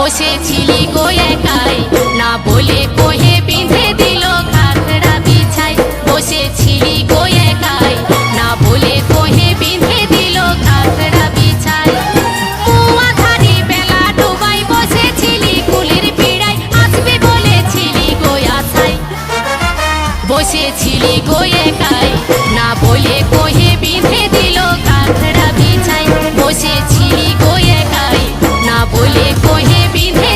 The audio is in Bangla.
বসেছিলি গো একাই, না বলে কোহে বিঁধে দিল খাখড়া বিছাই। বসেছিলি গো একাই, না বলে কোহে বিঁধে দিল খাখড়া বিছাই। মুয়া ধারি বেলা ডুবাই বসেছিলি কুলির পিড়ায়, আসবে বলেছিলি গো আশায়। বসেছিলি গো একাই, না বলে কোহে বিঁধে দিল খাখড়া বিছাই। বসেছিলি গো একাই, না বলে কোহে বিঁধে